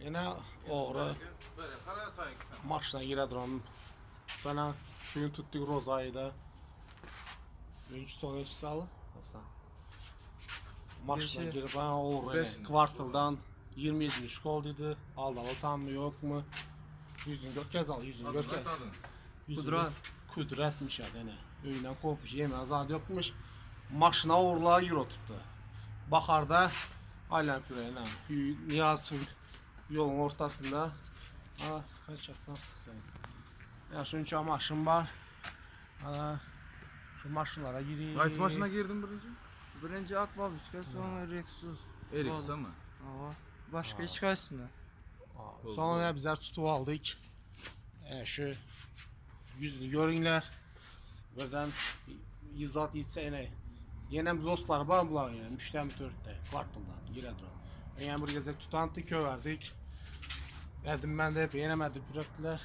Yine oğru maçına giredirim. Bana şu gün tuttuk Rozay'da. 3 son salı. Maçına girip bana oğru kvartaldan 27. şkol dedi. Aldalı tam mı yok mu? Yüzün görkez al, yüzün görkez. Kudretmiş ya dene. Öyle kopmuş, yemez adı yokmuş. Maçına oğurluğa gir oturdu. Bakarda Alem Küre'yle Niyaz yolun ortasında. Kaç aslan sen? Ya şunca maşın var. Şu maşınlara gireyim. Kaç maşına girdin birinci? Birinci Akbabiç'e, sonra Rexus. Eriksa mı? Başka hiç kaysın. Sonra bizler tutup aldık. Şu yüzünü görünler. Buradan izat etse yine dostlar var bunlar yani müşteri törtte kvartaldan giredir. Yani bir geze tutandı köverdik. Edim ben de hep yenemedik bıraktılar.